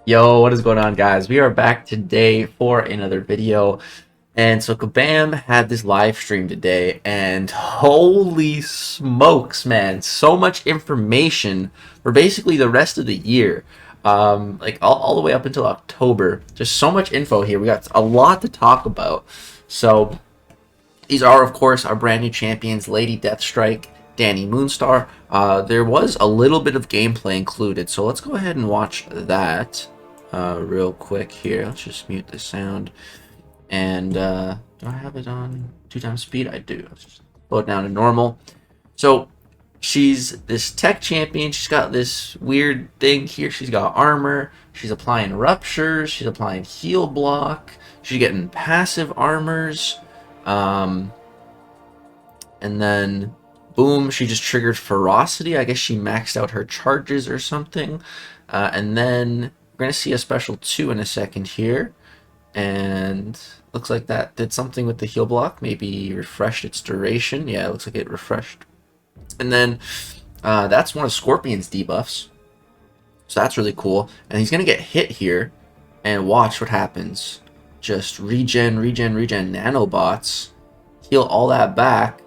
Yo, what is going on, guys? We are back today for another video. And so Kabam had this live stream today, and holy smokes, man, so much information for basically the rest of the year. Like all the way up until October. Just so much info here. We got a lot to talk about. So these are, of course, our brand new champions, Lady DeathStrike, Dani Moonstar. There was a little bit of gameplay included, so let's go ahead and watch that real quick here. Let's just mute the sound. And do I have it on 2x speed? I do. Let's just slow it down to normal. So she's this tech champion. She's got this weird thing here. She's got armor. She's applying ruptures. She's applying heal block. She's getting passive armors. And then boom, she just triggered ferocity. I guess she maxed out her charges or something. And then we're gonna see a special 2 in a second here. And looks like that did something with the heal block. Maybe refreshed its duration. Yeah, it looks like it refreshed. And then that's one of Scorpion's debuffs. So that's really cool. And he's gonna get hit here. And watch what happens. Just regen nanobots. Heal all that back.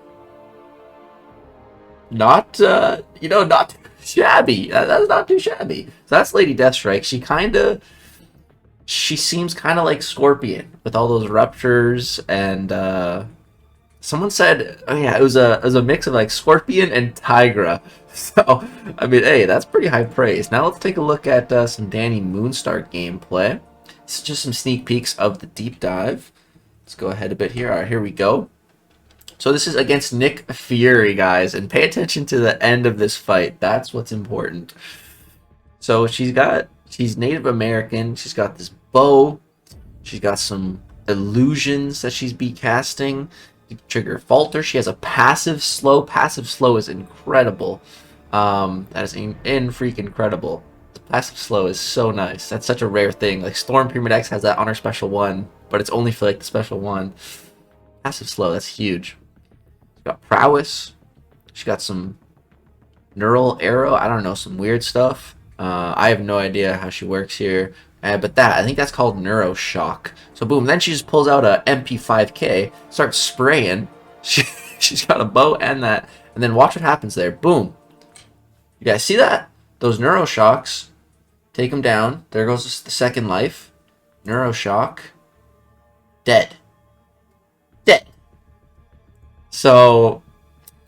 Not, not too shabby. That's not too shabby. So that's Lady DeathStrike. She seems kind of like Scorpion with all those ruptures, and someone said, oh yeah, it was a mix of like Scorpion and Tigra. So I mean, hey, that's pretty high praise. Now let's take a look at some Dani Moonstar gameplay. This is just some sneak peeks of the deep dive. Let's go ahead a bit here. All right, here we go. So this is against Nick Fury, guys, and pay attention to the end of this fight. That's what's important. So she's Native American. She's got this bow. She's got some illusions that she's be casting. Trigger falter. She has a passive slow. Passive slow is incredible. That is freaking incredible. The passive slow is so nice. That's such a rare thing. Like Storm Pyramid X has that on her special one, but it's only for like the special one. Passive slow. That's huge. She's got prowess. She got some neural arrow. I don't know, some weird stuff. I have no idea how she works here. But I think that's called neuro shock. So boom, then she just pulls out a MP5K, starts spraying. She's got a bow and that. And then watch what happens there. Boom. You guys see that? Those neuro shocks. Take them down. There goes the second life. Neuro shock. Dead. Dead. So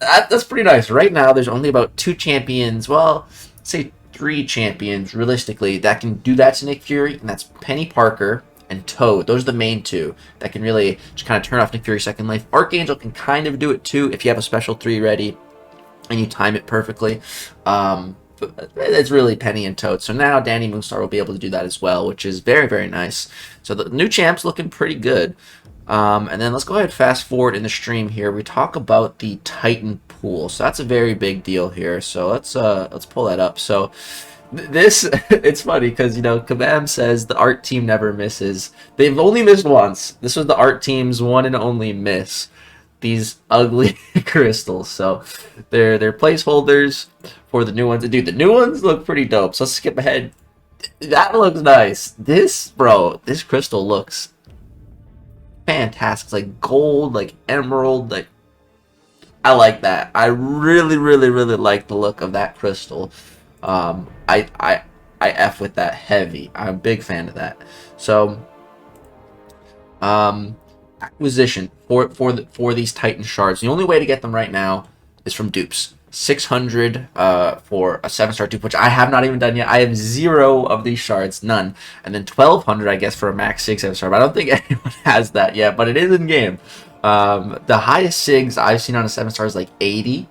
that's pretty nice. Right now, there's only about 2 champions. Well, let's say 3 champions, realistically, that can do that to Nick Fury, and that's Penny Parker and Toad. Those are the main 2 that can really just kind of turn off Nick Fury's second life. Archangel can kind of do it too if you have a special 3 ready and you time it perfectly. But it's really Penny and Toad. So now Dani Moonstar will be able to do that as well, which is very, very nice. So the new champ's looking pretty good. And then let's go ahead and fast forward in the stream here. We talk about the Titan pool. So that's a very big deal here. So let's pull that up. So this, it's funny because, Kabam says the art team never misses. They've only missed once. This was the art team's one and only miss. These ugly crystals. So they're placeholders for the new ones. Dude, the new ones look pretty dope. So let's skip ahead. That looks nice. This crystal looks fantastic. It's like gold, like emerald, like I like that. I really like the look of that crystal. I F with that heavy. I'm a big fan of that. So acquisition for these Titan shards. The only way to get them right now is from dupes. 600 for a 7-star dupe, which I have not even done yet. I have 0 of these shards, none. And then 1200, I guess, for a max 6 7-star. But I don't think anyone has that yet, but it is in game. The highest SIGs I've seen on a 7-star is like 80.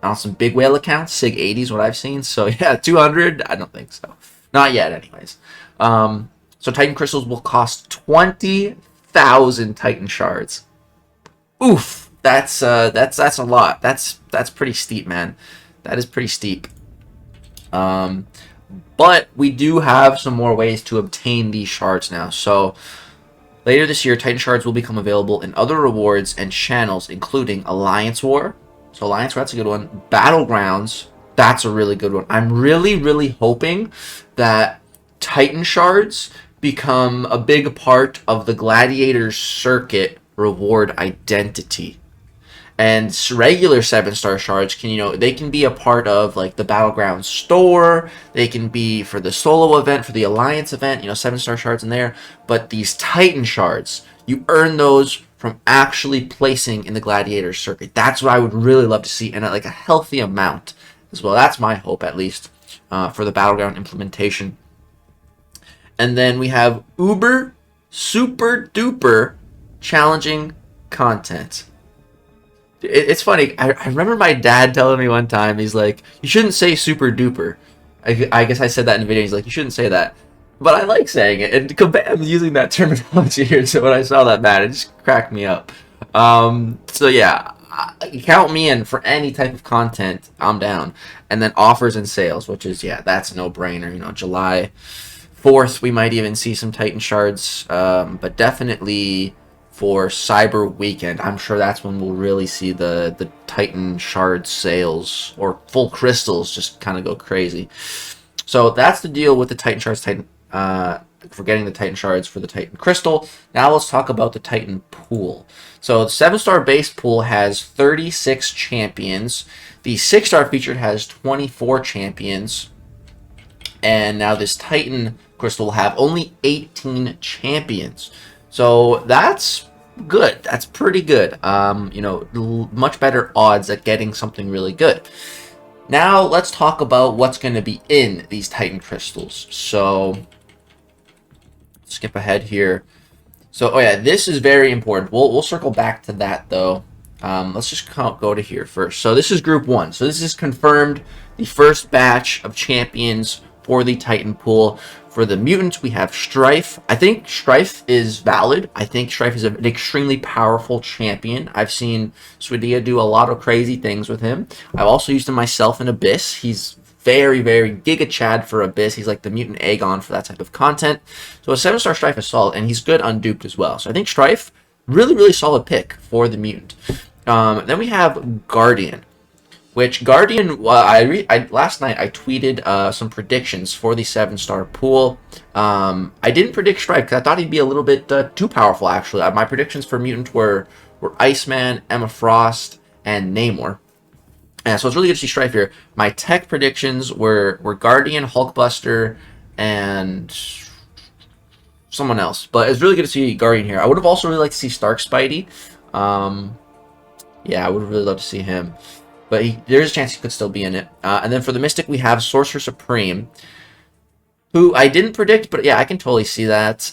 On some big whale accounts, SIG 80 is what I've seen. So yeah, 200, I don't think so. Not yet, anyways. So Titan crystals will cost 20,000 Titan shards. Oof. That's a lot. That's pretty steep, man. That is pretty steep. But we do have some more ways to obtain these shards now. So later this year, Titan shards will become available in other rewards and channels, including Alliance War. So Alliance War, that's a good one. Battlegrounds, that's a really good one. I'm really hoping that Titan Shards become a big part of the Gladiator Circuit reward identity. And regular 7-star shards can, they can be a part of like the Battleground store. They can be for the solo event, for the Alliance event, 7-star shards in there. But these Titan shards, you earn those from actually placing in the Gladiator Circuit. That's what I would really love to see, and at like a healthy amount as well. That's my hope, at least, for the Battleground implementation. And then we have uber super duper challenging content. It's funny. I remember my dad telling me one time, he's like, you shouldn't say super duper. I guess I said that in the video. He's like, you shouldn't say that. But I like saying it. And Kabams using that terminology here. So when I saw that, man, it just cracked me up. So yeah, count me in for any type of content. I'm down. And then offers and sales, which is, yeah, that's no brainer. July 4th, we might even see some Titan Shards. But definitely for Cyber Weekend, I'm sure that's when we'll really see the Titan Shard sales, or full crystals, just kind of go crazy. So that's the deal with the Titan Shards, for getting the Titan Shards for the Titan Crystal. Now let's talk about the Titan Pool. So the 7-star base pool has 36 champions. The 6-star featured has 24 champions. And now this Titan Crystal will have only 18 champions. So that's good. That's pretty good. Much better odds at getting something really good. Now let's talk about what's going to be in these Titan Crystals. So skip ahead here. So, oh yeah, this is very important. We'll circle back to that though. Let's just go to here first. So this is Group 1. So this is confirmed, the first batch of champions for the Titan Pool. For the mutants, we have Strife. I think Strife is valid. I think Strife is an extremely powerful champion. I've seen Swidia do a lot of crazy things with him. I've also used him myself in Abyss. He's very, very Giga Chad for Abyss. He's like the mutant Aegon for that type of content. So a 7-star Strife is solid, and he's good unduped as well. So I think Strife, really, really solid pick for the mutant. Then we have Guardian. Which Guardian, last night I tweeted some predictions for the 7-star pool. I didn't predict Strife because I thought he'd be a little bit too powerful, actually. My predictions for Mutant were Iceman, Emma Frost, and Namor. And so it's really good to see Strife here. My tech predictions were Guardian, Hulkbuster, and someone else. But it's really good to see Guardian here. I would have also really liked to see Stark Spidey. Yeah, I would really love to see him. But there's a chance he could still be in it. And then for the Mystic, we have Sorcerer Supreme, who I didn't predict, but yeah, I can totally see that.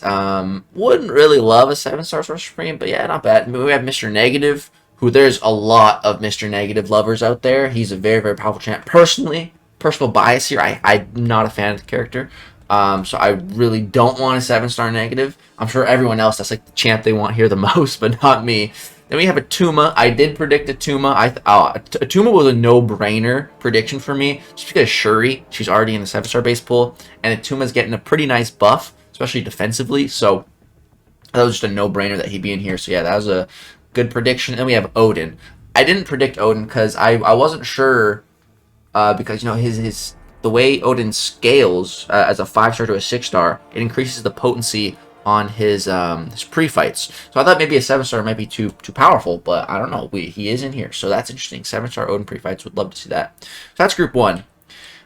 Wouldn't really love a 7-star Sorcerer Supreme, but yeah, not bad. We have Mr. Negative, who there's a lot of Mr. Negative lovers out there. He's a very, very powerful champ. Personal bias here, I'm not a fan of the character. So I really don't want a 7-star Negative. I'm sure everyone else, that's like the champ they want here the most, but not me. Then we have a Tuma. I did predict a Tuma. A Tuma was a no-brainer prediction for me, just because Shuri, she's already in the 7-star base pool, and a Tuma's getting a pretty nice buff, especially defensively. So that was just a no-brainer that he'd be in here. So yeah, that was a good prediction. And we have Odin. I didn't predict Odin because I wasn't sure, because the way Odin scales as a 5-star to a 6-star, it increases the potency on his pre-fights. So I thought maybe a 7-star might be too powerful, but I don't know. He is in here, so that's interesting. 7-star Odin pre-fights, would love to see that. So that's Group 1.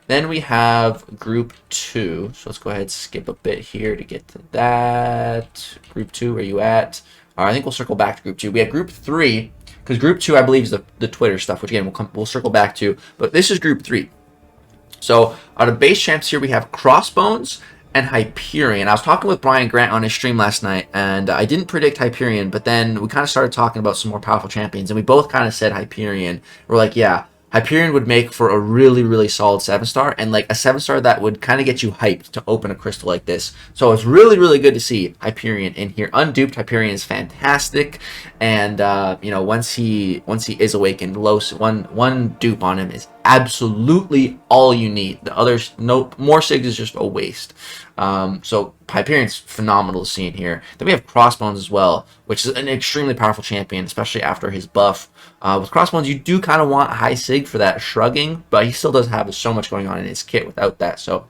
Then we have Group 2. So let's go ahead and skip a bit here to get to that. Group 2, where you at? I think we'll circle back to Group 2. We have Group 3, because Group 2, I believe, is the Twitter stuff, which again we'll circle back to. But this is Group 3. So out of base champs here, we have Crossbones and Hyperion. I was talking with Brian Grant on his stream last night, and I didn't predict Hyperion, but then we kind of started talking about some more powerful champions, and we both kind of said Hyperion. We're like, yeah, Hyperion would make for a really, really solid 7-star, and like a 7-star that would kind of get you hyped to open a crystal like this. So it's really, really good to see Hyperion in here. Unduped, Hyperion is fantastic, and once he is awakened, one dupe on him is absolutely all you need. The others, no more Sigs is just a waste. So Hyperion's phenomenal to see in here. Then we have Crossbones as well, which is an extremely powerful champion, especially after his buff. With Crossbones, you do kind of want high Sig for that shrugging, but he still does have so much going on in his kit without that. So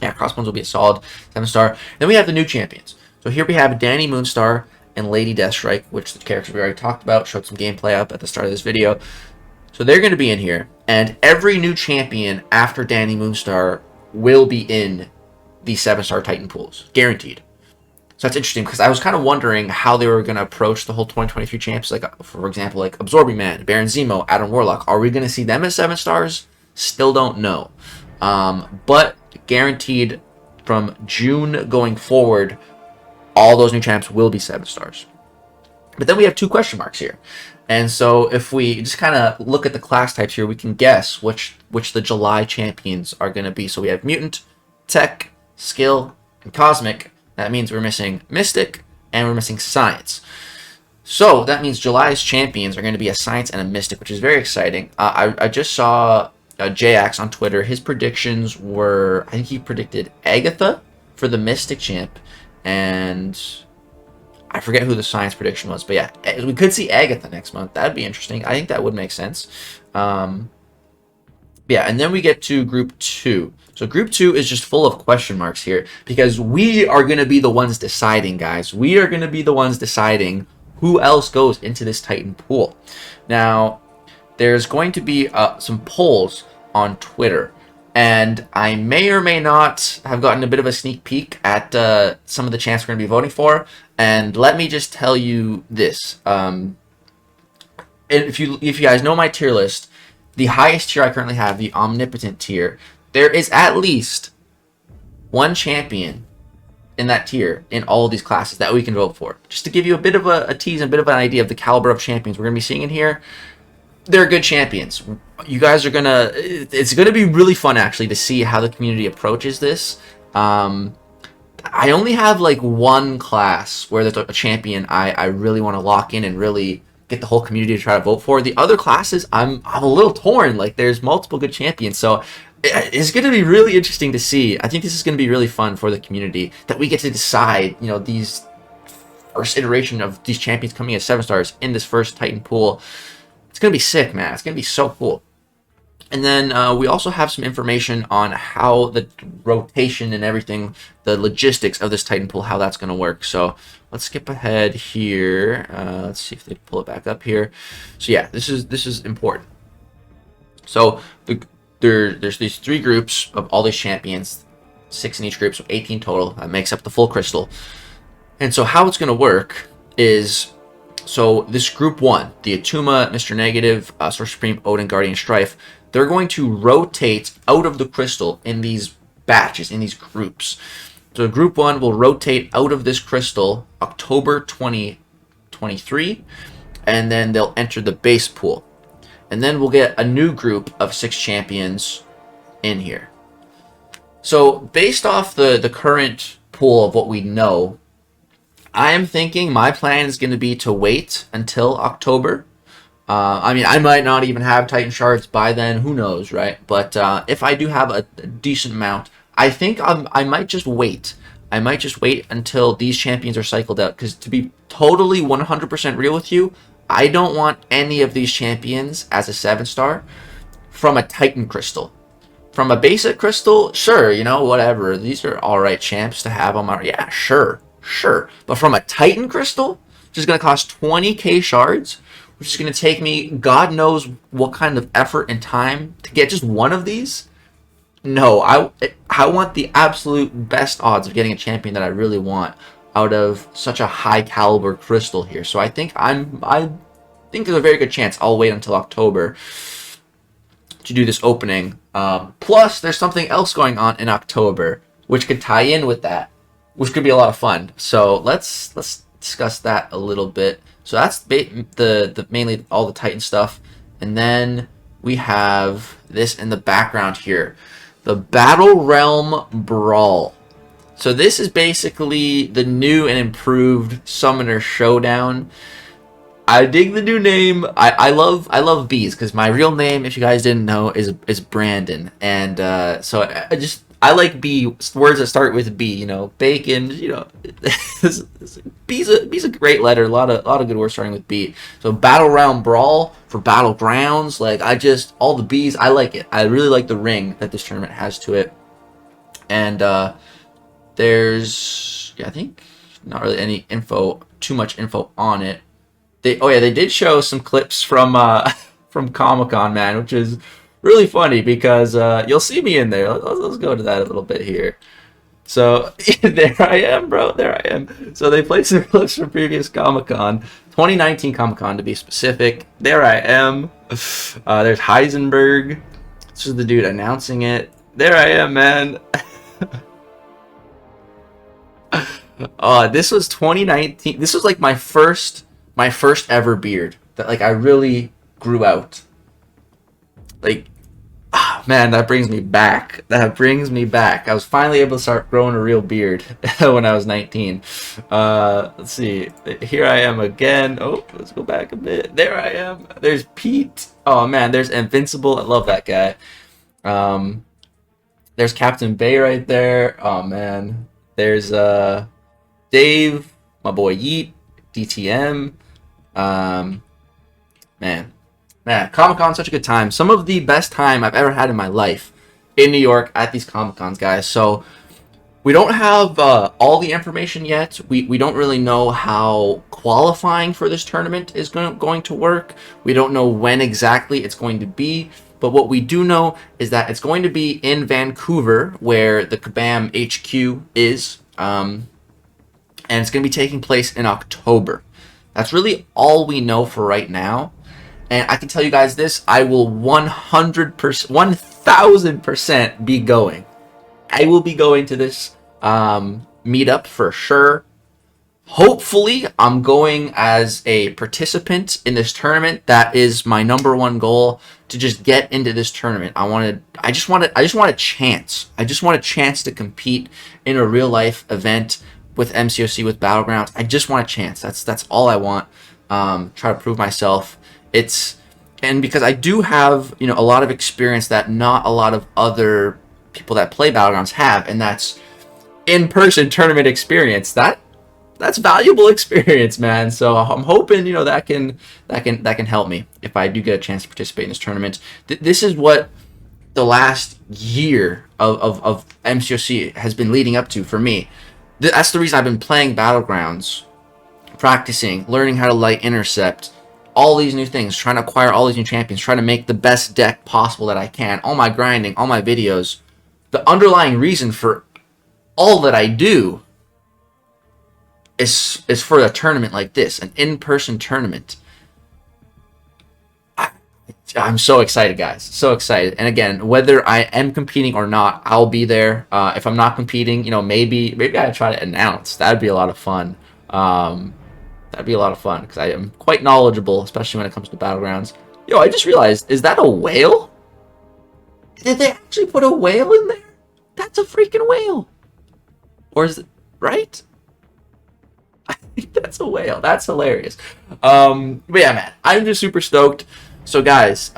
Yeah, Crossbones will be a solid 7-star. Then we have the new champions. So here we have Dani Moonstar and Lady DeathStrike, which the characters we already talked about, showed some gameplay up at the start of this video. So they're going to be in here, and every new champion after Dani Moonstar will be in the 7-star Titan pools, guaranteed. So that's interesting, because I was kind of wondering how they were going to approach the whole 2023 champs, like, for example, like Absorbing Man, Baron Zemo, Adam Warlock. Are we going to see them as 7 stars? Still don't know. But guaranteed from June going forward, all those new champs will be 7 stars. But then we have 2 question marks here. And so if we just kind of look at the class types here, we can guess which the July champions are going to be. So we have Mutant, Tech, Skill, and Cosmic. That means we're missing Mystic, and we're missing Science. So that means July's champions are going to be a Science and a Mystic, which is very exciting. I just saw Jax on Twitter. His predictions were, I think he predicted Agatha for the Mystic champ, and I forget who the Science prediction was, but yeah, we could see Agatha next month. That'd be interesting. I think that would make sense. Yeah, and then we get to Group 2. So Group 2 is just full of question marks here, because we are going to be the ones deciding, guys. We are going to be the ones deciding who else goes into this Titan pool. Now, there's going to be some polls on Twitter, and I may or may not have gotten a bit of a sneak peek at some of the champs we're going to be voting for. And let me just tell you this: if you guys know my tier list, the highest tier I currently have, the Omnipotent tier, there is at least one champion in that tier in all of these classes that we can vote for. Just to give you a bit of a tease and a bit of an idea of the caliber of champions we're going to be seeing in here. They're good champions. You guys are gonna. It's gonna be really fun actually to see how the community approaches this. I only have like one class where there's a champion I really want to lock in and really get the whole community to try to vote for. The other classes, I'm a little torn. Like, there's multiple good champions, so it's going to be really interesting to see. I think this is going to be really fun for the community that we get to decide, you know, these first iteration of these champions coming as 7 stars in this first Titan pool. It's going to be sick, man. It's going to be so cool. And then we also have some information on how the rotation and everything, the logistics of this Titan pool, how that's going to work. So let's skip ahead here. Let's see if they pull it back up here. So yeah, this is important. So there's these 3 groups of all these champions, 6 in each group, so 18 total. That makes up the full crystal. And so how it's going to work is, so this group 1, the Atuma, Mr. Negative, Sorcerer Supreme, Odin, Guardian, Strife, they're going to rotate out of the crystal in these batches, in these groups. So group 1 will rotate out of this crystal October 2023, and then they'll enter the base pool. And then we'll get a new group of 6 champions in here. So based off the current pool of what we know, I am thinking my plan is going to be to wait until October. I mean, I might not even have Titan Shards by then. Who knows, right? But if I do have a decent amount, I think I might just wait. I might just wait until these champions are cycled out. Because to be totally 100% real with you, I don't want any of these champions as a 7-star from a Titan crystal. From a basic crystal, sure, you know, whatever. These are alright champs to have on my... Yeah, sure. But from a Titan crystal, which is going to cost 20k shards, which is going to take me God knows what kind of effort and time to get just one of these. No, I want the absolute best odds of getting a champion that I really want out of such a high caliber crystal here. So I think there's a very good chance I'll wait until October to do this opening. Plus, there's something else going on in October which could tie in with that, which could be a lot of fun. So let's discuss that a little bit. So that's the mainly all the Titan stuff. And then we have this in the background here. The Battle Realm Brawl. So this is basically the new and improved Summoner Showdown. I dig the new name. I love bees, because my real name, if you guys didn't know, is Brandon. And so I like B, words that start with B, you know, bacon, you know. B's a great letter. A lot of good words starting with B. So Battle Realm Brawl for Battlegrounds, like all the B's, I like it. I really like the ring that this tournament has to it. And there's, I think, not really any info, too much info on it. They did show some clips from from Comic-Con, man, which is really funny because you'll see me in there. Let's go to that a little bit here. So there I am, bro. There I am. So they played some clips from previous Comic-Con, 2019 Comic-Con to be specific. There I am. There's Heisenberg. This is the dude announcing it. There I am, man. This was 2019. This was like my first ever beard that like I really grew out. Like, man, that brings me back. That brings me back. I was finally able to start growing a real beard when I was 19. Let's see. Here I am again. Oh, let's go back a bit. There I am. There's Pete. Oh man, there's Invincible. I love that guy. There's Captain Bay right there. Oh man. There's Dave, my boy Yeet, DTM. Man, Comic-Con, such a good time. Some of the best time I've ever had in my life in New York at these Comic-Cons, guys. So we don't have all the information yet. We don't really know how qualifying for this tournament is going to work. We don't know when exactly it's going to be. But what we do know is that it's going to be in Vancouver, where the Kabam HQ is. And it's going to be taking place in October. That's really all we know for right now. And I can tell you guys this, I will 100%, 1000% be going. I will be going to this meetup for sure. Hopefully, I'm going as a participant in this tournament. That is my #1 goal, to just get into this tournament. I just want a chance. I just want a chance to compete in a real life event with MCOC, with Battlegrounds. I just want a chance. That's all I want. Try to prove myself. And because I do have, you know, a lot of experience that not a lot of other people that play Battlegrounds have, and that's in-person tournament experience. That's valuable experience, man. So I'm hoping, you know, that can help me if I do get a chance to participate in this tournament. This is what the last year of MCOC has been leading up to for me. That's the reason I've been playing Battlegrounds, practicing, learning how to light intercept, all these new things, trying to acquire all these new champions, trying to make the best deck possible that I can, all my grinding, all my videos. The underlying reason for all that I do is for a tournament like this, an in-person tournament. I'm so excited, guys. So excited. And again, whether I am competing or not, I'll be there. If I'm not competing, you know, maybe I try to announce. That'd be a lot of fun. That'd be a lot of fun because I am quite knowledgeable, especially when it comes to Battlegrounds. Yo, I just realized, is that a whale? Did they actually put a whale in there? That's a freaking whale. Or is it, right? I think that's a whale. That's hilarious. But yeah, man, I'm just super stoked. So guys,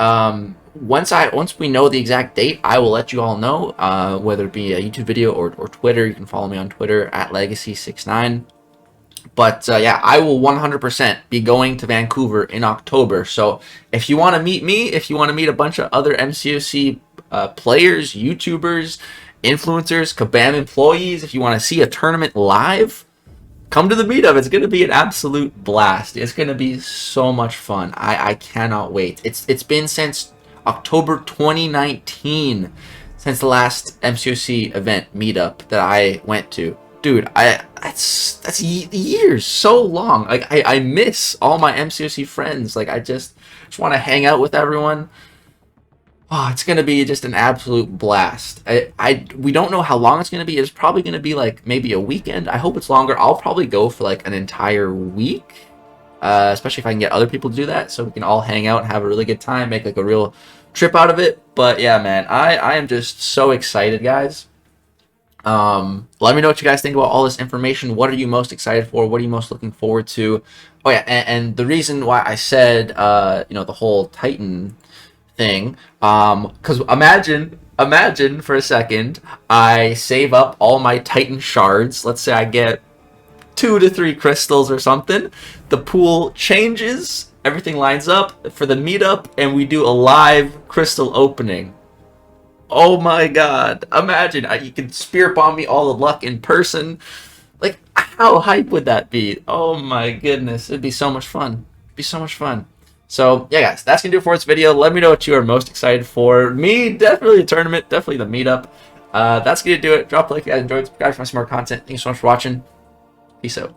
once we know the exact date, I will let you all know, whether it be a YouTube video or Twitter. You can follow me on Twitter at Legacy69. But yeah, I will 100% be going to Vancouver in October. So if you want to meet me, if you want to meet a bunch of other MCOC players, YouTubers, influencers, Kabam employees, if you want to see a tournament live, come to the meetup. It's going to be an absolute blast. It's going to be so much fun. I cannot wait. It's been since October 2019 since the last MCOC event meetup that I went to. Dude, that's years, so long. Like I miss all my MCOC friends. Like I just want to hang out with everyone. Oh, it's gonna be just an absolute blast. We don't know how long it's gonna be. It's probably gonna be like maybe a weekend. I hope it's longer. I'll probably go for like an entire week, especially if I can get other people to do that, so we can all hang out and have a really good time, make like a real trip out of it. But yeah, man, I am just so excited, guys. Let me know what you guys think about all this information. What are you most excited for? What are you most looking forward to? Oh yeah, and the reason why I said you know, the whole Titan thing, because imagine for a second I save up all my Titan shards. Let's say I get 2 to 3 crystals or something. The pool changes, everything lines up for the meetup, and we do a live crystal opening. Oh my god. Imagine you can spear bomb me all the luck in person. Like, how hype would that be? Oh my goodness. It'd be so much fun. It'd be so much fun. So, yeah, guys, that's going to do it for this video. Let me know what you are most excited for. Me, definitely the tournament, definitely the meetup. That's going to do it. Drop a like if you guys enjoyed. Subscribe for some more content. Thanks so much for watching. Peace out.